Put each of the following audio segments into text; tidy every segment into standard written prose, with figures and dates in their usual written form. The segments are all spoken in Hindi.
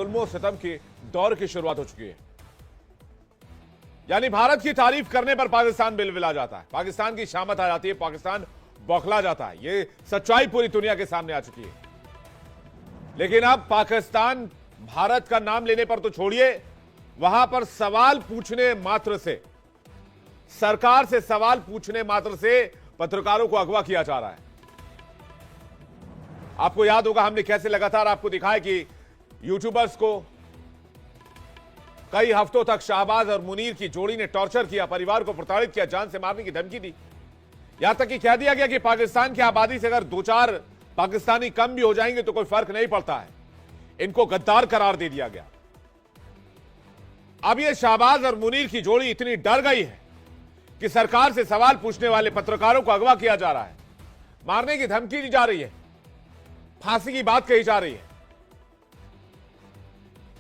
जुल्म सितम के दौर की शुरुआत हो चुकी है। यानी भारत की तारीफ करने पर पाकिस्तान बिलबिला जाता है, पाकिस्तान की शामत आ जाती है, पाकिस्तान बौखला जाता है। यह सच्चाई पूरी दुनिया के सामने आ चुकी है। लेकिन अब पाकिस्तान भारत का नाम लेने पर तो छोड़िए, वहां पर सवाल पूछने मात्र से, सरकार से सवाल पूछने मात्र से पत्रकारों को अगवा किया जा रहा है। आपको याद होगा हमने कैसे लगातार आपको दिखाया कि यूट्यूबर्स को कई हफ्तों तक शाहबाज और मुनीर की जोड़ी ने टॉर्चर किया, परिवार को प्रताड़ित किया, जान से मारने की धमकी दी। यहां तक कि कह दिया गया कि पाकिस्तान की आबादी से अगर 2-4 पाकिस्तानी कम भी हो जाएंगे तो कोई फर्क नहीं पड़ता है। इनको गद्दार करार दे दिया गया। अब यह शाहबाज और मुनीर की जोड़ी इतनी डर गई है कि सरकार से सवाल पूछने वाले पत्रकारों को अगवा किया जा रहा है, मारने की धमकी दी जा रही है, फांसी की बात कही जा रही है।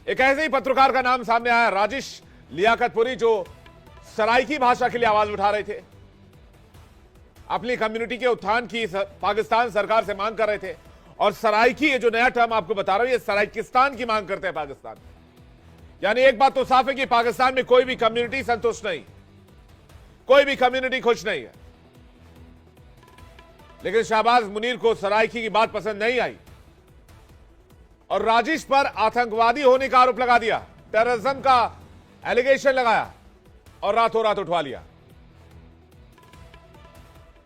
एक ऐसे ही पत्रकार का नाम सामने आया, राजेश लियाकतपुरी, जो सराइकी भाषा के लिए आवाज उठा रहे थे, अपनी कम्युनिटी के उत्थान की पाकिस्तान सरकार से मांग कर रहे थे। और सराइकी, ये जो नया टर्म आपको बता रहा हूं, ये सराइकिस्तान की मांग करते हैं पाकिस्तान। यानी एक बात तो साफ है कि पाकिस्तान में कोई भी कम्युनिटी संतुष्ट नहीं, कोई भी कम्युनिटी खुश नहीं है। लेकिन शाहबाज मुनीर को सराइकी की बात पसंद नहीं आई और राजेश पर आतंकवादी होने का आरोप लगा दिया, टेररिज्म का एलिगेशन लगाया और रातों रात उठवा लिया।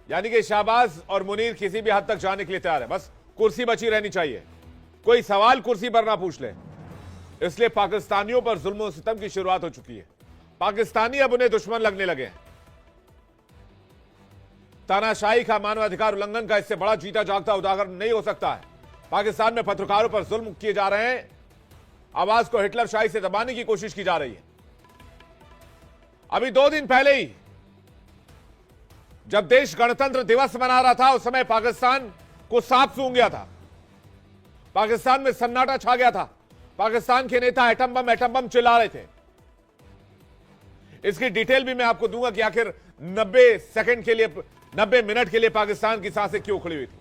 यानी कि शाहबाज और मुनीर किसी भी हद तक जाने के लिए तैयार है, बस कुर्सी बची रहनी चाहिए, कोई सवाल कुर्सी पर ना पूछ ले। इसलिए पाकिस्तानियों पर जुल्म सितम की शुरुआत हो चुकी है। पाकिस्तानी अब उन्हें दुश्मन लगने लगे हैं। तानाशाही का, मानवाधिकार उल्लंघन का इससे बड़ा जीता जागता उदाहरण नहीं हो सकता है। पाकिस्तान में पत्रकारों पर जुल्म किए जा रहे हैं, आवाज को हिटलर शाही से दबाने की कोशिश की जा रही है। अभी 2 दिन पहले ही जब देश गणतंत्र दिवस मना रहा था, उस समय पाकिस्तान को सांप सूंघ गया था, पाकिस्तान में सन्नाटा छा गया था। पाकिस्तान के नेता एटम बम चिल्ला रहे थे। इसकी डिटेल भी मैं आपको दूंगा कि आखिर 90 मिनट के लिए पाकिस्तान की सांसें क्यों खड़ी हुई थी।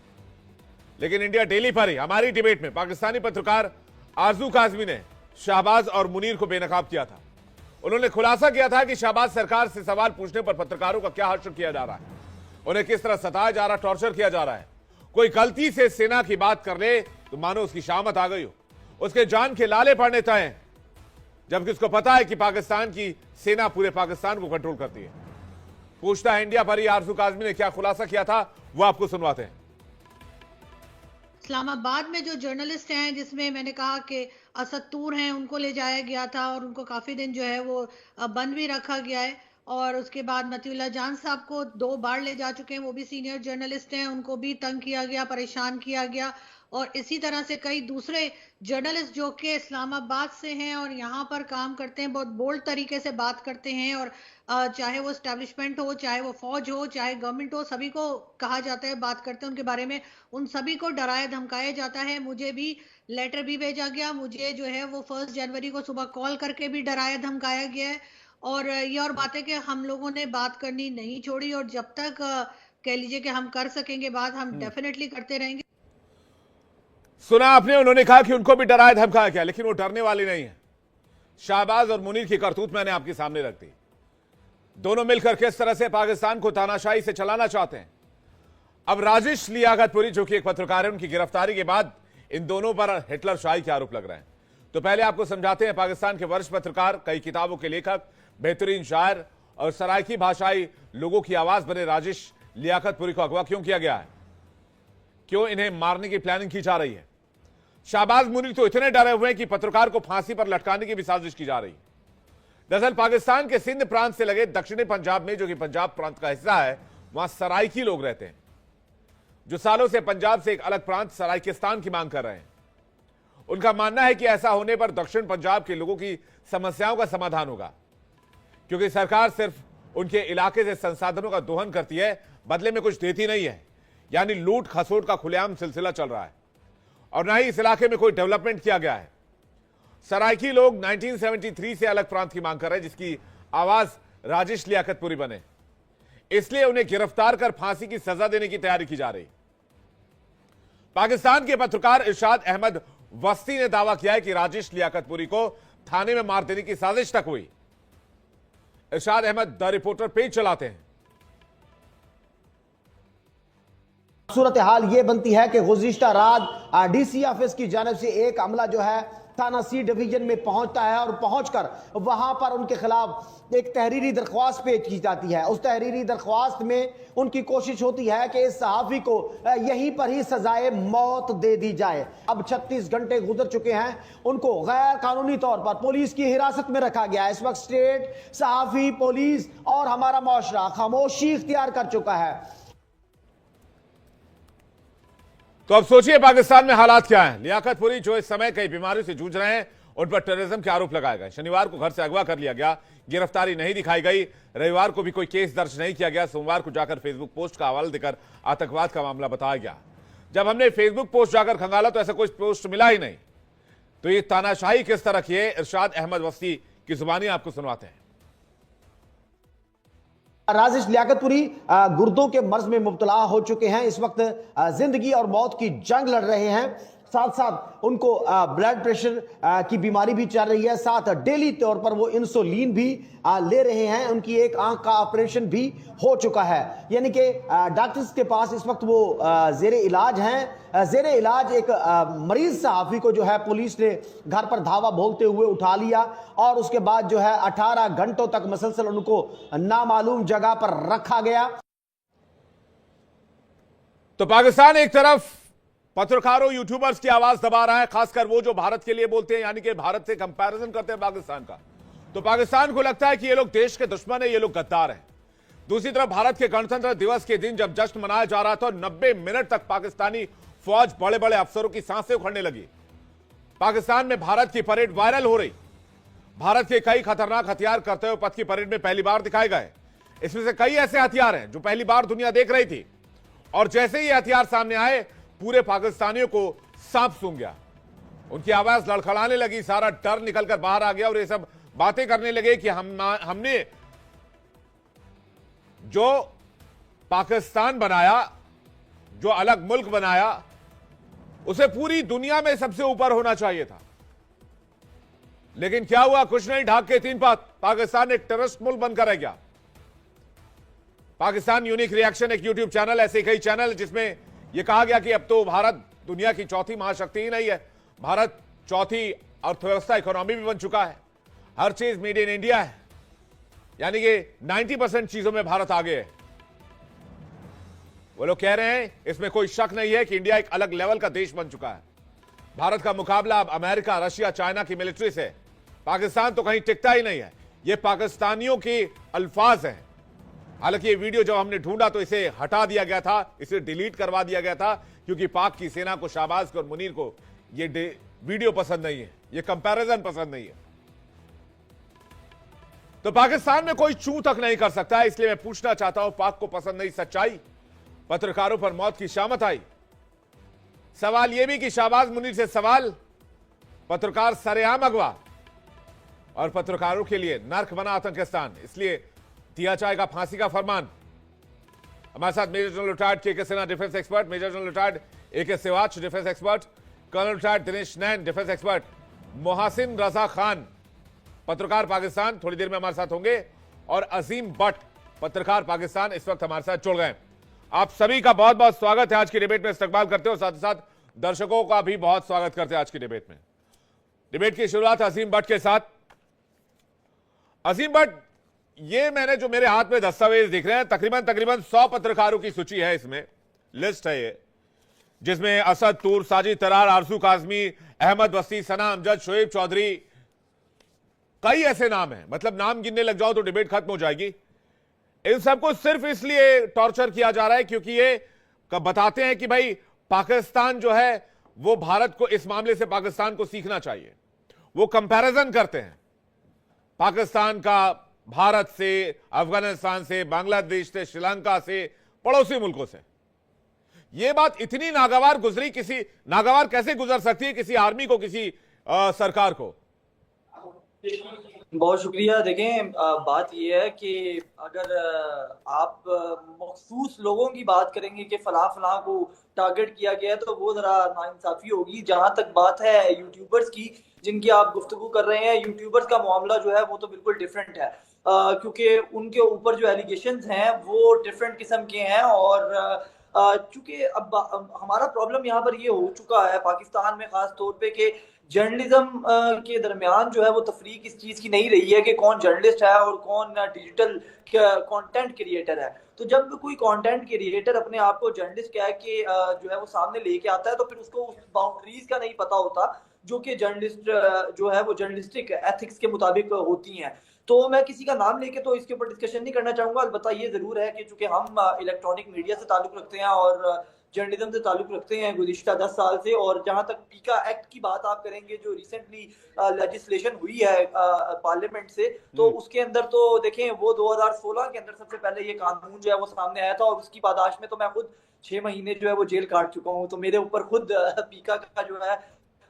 लेकिन इंडिया डेली पर ही हमारी डिबेट में पाकिस्तानी पत्रकार आरजू काजमी ने शाहबाज और मुनीर को बेनकाब किया था। उन्होंने खुलासा किया था कि शाहबाज सरकार से सवाल पूछने पर पत्रकारों का क्या हर्ष किया जा रहा है, उन्हें किस तरह सताया जा रहा, टॉर्चर किया जा रहा है। कोई गलती से सेना की बात कर ले तो मानो उसकी शामत आ गई हो, उसके जान के लाले पड़ने तय हैं, जबकि उसको पता है कि पाकिस्तान की सेना पूरे पाकिस्तान को कंट्रोल करती है। पूछता है इंडिया पर ही आरजू काजमी ने क्या खुलासा किया था, वो आपको सुनवाते हैं। इस्लामाबाद में जो जर्नलिस्ट हैं, जिसमें मैंने कहा कि असद तूर हैं, उनको ले जाया गया था और उनको काफी दिन जो है वो बंद भी रखा गया है। और उसके बाद मतीउल्लाह जान साहब को 2 बार ले जा चुके हैं, वो भी सीनियर जर्नलिस्ट हैं, उनको भी तंग किया गया, परेशान किया गया। और इसी तरह से कई दूसरे जर्नलिस्ट जो कि इस्लामाबाद से हैं और यहाँ पर काम करते हैं, बहुत बोल्ड तरीके से बात करते हैं। और चाहे वो एस्टेब्लिशमेंट हो, चाहे वो फौज हो, चाहे गवर्नमेंट हो, सभी को कहा जाता है, बात करते हैं उनके बारे में। उन सभी को डराया धमकाया जाता है। मुझे भी लेटर भी भेजा गया, मुझे जो है वो 1 जनवरी को सुबह कॉल करके भी डराया धमकाया गया है। और ये और बातें कि हम लोगों ने बात करनी नहीं छोड़ी और जब तक कह लीजिए कि हम कर सकेंगे बात, हम डेफिनेटली करते रहेंगे। सुना आपने, उन्होंने कहा कि उनको भी डराया धमकाया गया, लेकिन वो डरने वाली नहीं है। शाहबाज और मुनीर की करतूत मैंने आपके सामने रख दी। दोनों मिलकर किस तरह से पाकिस्तान को तानाशाही से चलाना चाहते हैं। अब राजेश लियाकतपुरी, जो कि एक पत्रकार है, उनकी गिरफ्तारी के बाद इन दोनों पर हिटलर शाही के आरोप लग रहे हैं। तो पहले आपको समझाते हैं, पाकिस्तान के वरिष्ठ पत्रकार, कई किताबों के लेखक, बेहतरीन शायर और सराइकी भाषाई लोगों की आवाज बने राजेश लियाकतपुरी को अगवा क्यों किया गया है, क्यों इन्हें मारने की प्लानिंग की जा रही है। शाहबाज मुनीर तो इतने डरे हुए हैं कि पत्रकार को फांसी पर लटकाने की भी साजिश की जा रही है। दरअसल पाकिस्तान के सिंध प्रांत से लगे दक्षिणी पंजाब में, जो कि पंजाब प्रांत का हिस्सा है, वहां सराइकी लोग रहते हैं, जो सालों से पंजाब से एक अलग प्रांत सराइकिस्तान की मांग कर रहे हैं। उनका मानना है कि ऐसा होने पर दक्षिण पंजाब के लोगों की समस्याओं का समाधान होगा, क्योंकि सरकार सिर्फ उनके इलाके से संसाधनों का दोहन करती है, बदले में कुछ देती नहीं है। यानी लूट खसोट का खुलेआम सिलसिला चल रहा है और ना ही इस इलाके में कोई डेवलपमेंट किया गया है। सराइकी लोग 1973 से अलग प्रांत की मांग कर रहे हैं, जिसकी आवाज राजेश लियाकतपुरी बने, इसलिए उन्हें गिरफ्तार कर फांसी की सजा देने की तैयारी की जा रही। पाकिस्तान के पत्रकार इरशाद अहमद वस्ती ने दावा किया है कि राजेश लियाकतपुरी को थाने में मार देने की साजिश तक हुई। इरशाद अहमद द रिपोर्टर पेज चलाते हैं। सूरत हाल ये बनती है कि गुज़िश्ता रात डीसी ऑफिस की जानिब से एक अमला जो है थाना सी डिवीजन में पहुंचता है और पहुंचकर वहां पर उनके खिलाफ एक तहरीरी दरख्वास्त पेश की जाती है। उस तहरीरी दरख्वास्त में उनकी कोशिश होती है कि इस सहाफ़ी को यहीं पर ही सजाए मौत दे दी जाए। अब 36 घंटे गुजर चुके हैं, उनको गैर कानूनी तौर पर पुलिस की हिरासत में रखा गया है। इस वक्त स्टेट, सहाफ़ी, पुलिस और हमारा मुआशरा खामोशी इख्तियार कर चुका है। तो अब सोचिए पाकिस्तान में हालात क्या हैं। लियाकतपुरी जो इस समय कई बीमारियों से जूझ रहे हैं, उन पर टेररिज्म के आरोप लगाए गए। शनिवार को घर से अगवा कर लिया गया, गिरफ्तारी नहीं दिखाई गई। रविवार को भी कोई केस दर्ज नहीं किया गया। सोमवार को जाकर फेसबुक पोस्ट का हवाला देकर आतंकवाद का मामला बताया गया। जब हमने फेसबुक पोस्ट जाकर खंगाला तो ऐसा कोई पोस्ट मिला ही नहीं। तो ये तानाशाही किस तरह की है, इरशाद अहमद वस्ती की जुबानी आपको सुनवाते हैं। राजेश लियाकतपुरी गुर्दों के मर्ज में मुब्तला हो चुके हैं। इस वक्त जिंदगी और मौत की जंग लड़ रहे हैं। साथ साथ उनको ब्लड प्रेशर की बीमारी भी चल रही है। साथ डेली तौर पर वो इंसुलिन भी ले रहे हैं। उनकी एक आंख का ऑपरेशन भी हो चुका है, यानी कि डॉक्टर्स के पास इस वक्त वो जेर इलाज हैं। जेर इलाज एक मरीज सहाफ़ी को जो है पुलिस ने घर पर धावा बोलते हुए उठा लिया और उसके बाद जो है 18 घंटों तक मसलसल उनको नामालूम जगह पर रखा गया। तो पाकिस्तान एक तरफ पत्रकारों, यूट्यूबर्स की आवाज दबा रहा है, खासकर वो जो भारत के लिए बोलते हैं, यानी कि भारत से कंपैरिजन करते हैं पाकिस्तान का। तो पाकिस्तान को लगता है कि ये लोग देश के दुश्मन है, ये लोग गद्दार हैं। दूसरी तरफ भारत के गणतंत्र दिवस के दिन जब जश्न मनाया जा रहा था, 90 मिनट तक पाकिस्तानी फौज बड़े बड़े अफसरों की सांसें उखड़ने लगी। पाकिस्तान में भारत की परेड वायरल हो रही। भारत के कई खतरनाक हथियार करते हुए पथ की परेड में पहली बार दिखाए गए। इसमें से कई ऐसे हथियार हैं जो पहली बार दुनिया देख रही थी, और जैसे ही ये हथियार सामने आए, पूरे पाकिस्तानियों को सांप सूंघ गया। उनकी आवाज लड़खड़ाने लगी, सारा डर निकलकर बाहर आ गया और ये सब बातें करने लगे कि हमने जो पाकिस्तान बनाया, जो अलग मुल्क बनाया, उसे पूरी दुनिया में सबसे ऊपर होना चाहिए था। लेकिन क्या हुआ? कुछ नहीं, ढाक के तीन पात। पाकिस्तान एक टेररिस्ट मुल्क बनकर रह गया। पाकिस्तान यूनिक रिएक्शन एक यूट्यूब चैनल, ऐसे कई चैनल जिसमें यह कहा गया कि अब तो भारत दुनिया की चौथी महाशक्ति ही नहीं है, भारत चौथी अर्थव्यवस्था, इकोनॉमी भी बन चुका है, हर चीज मेड इन इंडिया है, यानी कि 90% चीजों में भारत आगे है। वो लोग कह रहे हैं, इसमें कोई शक नहीं है कि इंडिया एक अलग लेवल का देश बन चुका है। भारत का मुकाबला अब अमेरिका, रशिया, चाइना की मिलिट्री से। पाकिस्तान तो कहीं टिकता ही नहीं है। ये पाकिस्तानियों की अल्फाज हैं। हालांकि ये वीडियो जब हमने ढूंढा तो इसे हटा दिया गया था, इसे डिलीट करवा दिया गया था, क्योंकि पाक की सेना को, शाहबाज और मुनीर को ये वीडियो पसंद नहीं है, ये कंपैरिजन पसंद नहीं है। तो पाकिस्तान में कोई चूं तक नहीं कर सकता है। इसलिए मैं पूछना चाहता हूं, पाक को पसंद नहीं सच्चाई? पत्रकारों पर मौत की शामत आई। सवाल यह भी कि शाहबाज मुनीर से सवाल, पत्रकार सरेआम अगवा और पत्रकारों के लिए नर्क बना आतंकिस्तान, इसलिए दिया जाएगा फांसी का फरमान। हमारे साथ major general retired K Sinha defence expert, major general retired AK Siwach defence expert, colonel retired Dinesh Nain defence expert, Mohsin Raza Khan पत्रकार पाकिस्तान थोड़ी देर में हमारे साथ होंगे, और अजीम भट्ट पत्रकार पाकिस्तान इस वक्त हमारे साथ जुड़ गए। आप सभी का बहुत बहुत स्वागत है। आज की डिबेट में इस्तकबाल करते हो, साथ ही साथ दर्शकों का भी बहुत स्वागत करते हैं आज की डिबेट में। डिबेट की शुरुआत अजीम भट्ट के साथ। अजीम भट्ट, ये मैंने जो मेरे हाथ में दस्तावेज दिख रहे हैं, तकरीबन 100 पत्रकारों की सूची है, इसमें लिस्ट है ये, जिसमें असद तूर, साजिद तरार, आरजू काजमी, अहमद वसी, सना अमजद, शोएब चौधरी, कई ऐसे नाम हैं। मतलब नाम गिनने लग जाओ तो डिबेट खत्म हो जाएगी। इन सबको सिर्फ इसलिए टॉर्चर किया जा रहा है क्योंकि ये बताते हैं कि भाई पाकिस्तान जो है वो भारत को, इस मामले से पाकिस्तान को सीखना चाहिए। वो कंपैरिजन करते हैं पाकिस्तान का भारत से, अफगानिस्तान से, बांग्लादेश से, श्रीलंका से, पड़ोसी मुल्कों से। यह बात इतनी नागवार गुजरी, किसी नागवार कैसे गुजर सकती है किसी आर्मी को, किसी सरकार को? बहुत शुक्रिया। देखें, बात यह है कि अगर आप मखसूस लोगों की बात करेंगे कि फलां फलां को टारगेट किया गया है तो वो जरा नाइंसाफी होगी। जहां तक बात है यूट्यूबर्स की जिनकी आप गुफ्तगू कर रहे हैं, यूट्यूबर्स का मामला जो है वो तो बिल्कुल डिफरेंट है, क्योंकि उनके ऊपर जो एलिगेशंस हैं वो डिफरेंट किस्म के हैं। और चूंकि अब हमारा प्रॉब्लम यहाँ पर ये हो चुका है पाकिस्तान में खास तौर पे कि जर्नलिज्म के दरमियान जो है वो तफरीक इस चीज की नहीं रही है कि कौन जर्नलिस्ट है और कौन डिजिटल कंटेंट क्रिएटर है। तो जब कोई कंटेंट क्रिएटर अपने आप को जर्नलिस्ट कह के जो है वो सामने लेके आता है तो फिर उसको उस बाउंड्रीज का नहीं पता होता जो कि जर्नलिस्ट जो है वो जर्नलिस्टिक एथिक्स के मुताबिक होती हैं। तो मैं किसी का नाम लेके तो इसके ऊपर डिस्कशन नहीं करना चाहूंगा। अलबत्ता ये जरूर है कि चूंकि हम इलेक्ट्रॉनिक मीडिया से ताल्लुक रखते हैं और जर्नलिज्म से ताल्लुक रखते हैं गुज़िश्ता 10 साल से, और जहां तक पीका एक्ट की बात आप करेंगे जो रिसेंटली लेजिस्लेशन हुई है पार्लियामेंट से, तो उसके अंदर तो देखें वो 2016 के अंदर सबसे पहले ये कानून जो है वो सामने आया था और उसकी पादाश में तो मैं खुद 6 महीने जो है वो जेल काट चुका हूँ। तो मेरे ऊपर खुद पीका का जो है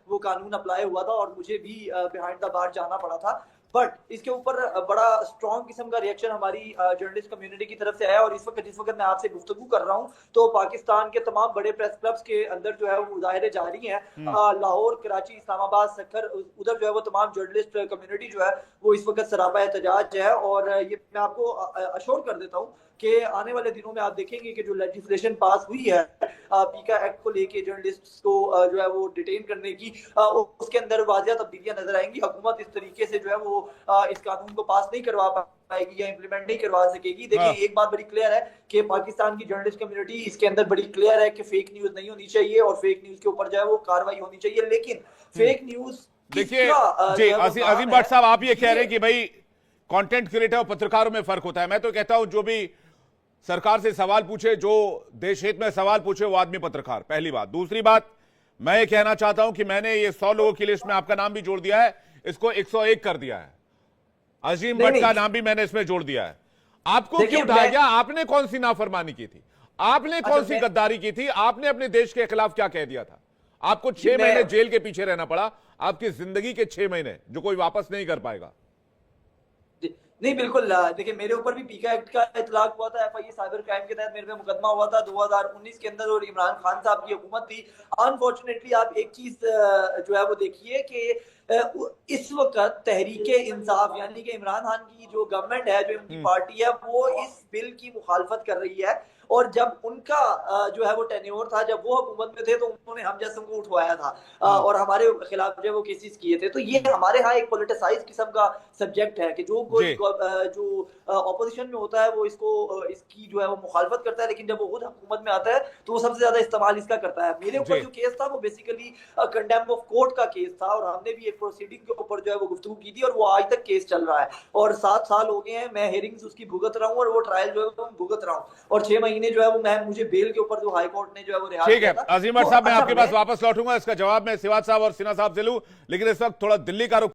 वो कानून अप्लाई हुआ था और मुझे भी बिहाइंड द बार जाना पड़ा था। बट इसके ऊपर बड़ा स्ट्रॉन्ग किस्म का रिएक्शन हमारी जर्नलिस्ट कम्युनिटी की तरफ से आया और जिस वक्त मैं आपसे गुफ्तगू कर रहा हूँ तो पाकिस्तान के तमाम बड़े प्रेस क्लब्स के अंदर जो है वो मुजाहिरे जारी हैं। लाहौर, कराची, इस्लामाबाद, सखर, उधर जो है वो तमाम जर्नलिस्ट कम्युनिटी जो है वो इस वक्त सरापा एहतजाज है। और ये मैं आपको अश्योर कर देता हूँ कि आने वाले दिनों में आप देखेंगे कि जो लेजिस्लेशन पास हुई है पीका एक्ट को लेके जर्नलिस्ट को जो है वो डिटेन करने की, उसके अंदर वाजिया तब्दीलियां नजर आएंगी। हुकूमत इस तरीके से जो है वो इस कानून को पास नहीं करवा पाएगी या इम्प्लीमेंट नहीं करवा सकेगी। देखिए, एक बात बड़ी क्लियर है कि पाकिस्तान की जर्नलिस्ट कम्युनिटी इसके अंदर बड़ी क्लियर है कि फेक न्यूज नहीं होनी चाहिए और फेक न्यूज के ऊपर जो है वो कार्रवाई होनी चाहिए। लेकिन फेक न्यूज देखिए जी, अजीम भट्ट साहब, आप ये कह रहे हैं कि भाई कंटेंट क्रिएटर और पत्रकारों में फर्क होता है। मैं तो कहता हूं जो भी सरकार से सवाल पूछे, जो देश हित में सवाल पूछे, वो आदमी पत्रकार, पहली बात। दूसरी बात, मैं ये कहना चाहता हूं कि मैंने ये 100 लोगों की लिस्ट में आपका नाम भी जोड़ दिया है, इसको 101 कर दिया है। अजीम भट्ट का नाम भी मैंने इसमें जोड़ दिया है। आपको क्यों उठाया गया? आपने कौन सी नाफरमानी की थी? आपने कौन सी गद्दारी की थी? आपने अपने देश के खिलाफ क्या कह दिया था? आपको 6 महीने जेल के पीछे रहना पड़ा, आपकी जिंदगी के 6 महीने जो कोई वापस नहीं कर पाएगा। नहीं, बिल्कुल। देखिए, मेरे ऊपर भी पीका एक्ट का इतलाक हुआ था, एफआईए साइबर क्राइम के तहत मेरे पे मुकदमा हुआ था 2019 के अंदर और इमरान खान साहब की हुकूमत थी। अनफॉर्चुनेटली आप एक चीज जो है वो देखिए कि इस वक्त तहरीके इंसाफ यानी कि इमरान खान की जो गवर्नमेंट है, जो उनकी पार्टी है, वो इस बिल की मुखालफत कर रही है। और जब उनका जो है वो टेन्योर था, जब वो हुकूमत में थे, तो उन्होंने हम जैसों को उठवाया था और हमारे खिलाफ जो है वो केसेस किए थे। तो ये हमारे यहाँ एक पॉलिटिसाइज किस्म का सब्जेक्ट है कि जो कोई जो ऑपोजिशन में होता है वो इसकी जो है वो मुखालफत करता है, लेकिन जब वो खुद हुकूमत में आता है तो वो सबसे ज्यादा इस्तेमाल इसका करता है। मेरे ऊपर जो केस था वो बेसिकली कंडेम्प ऑफ कोर्ट का केस था और हमने भी एक प्रोसीडिंग के ऊपर जो है वो गुफ्तगू की थी और वो आज तक केस चल रहा है और 7 साल हो गए हैं। मैं हेयरिंग्स उसकी भुगत रहा हूँ और वो ट्रायल जो है वो भुगत रहा हूँ और 6 महीने जो है वो मुझे बेल के ऊपर जो हाई कोर्ट ने जो है वो रिहा ठीक है अजीम भट्ट साहब, मैं आपके पास वापस लौटूंगा। इसका जवाब मैं सिवाज साहब और सिन्हा साहब से लूं, लेकिन इस वक्त थोड़ा दिल्ली का रुख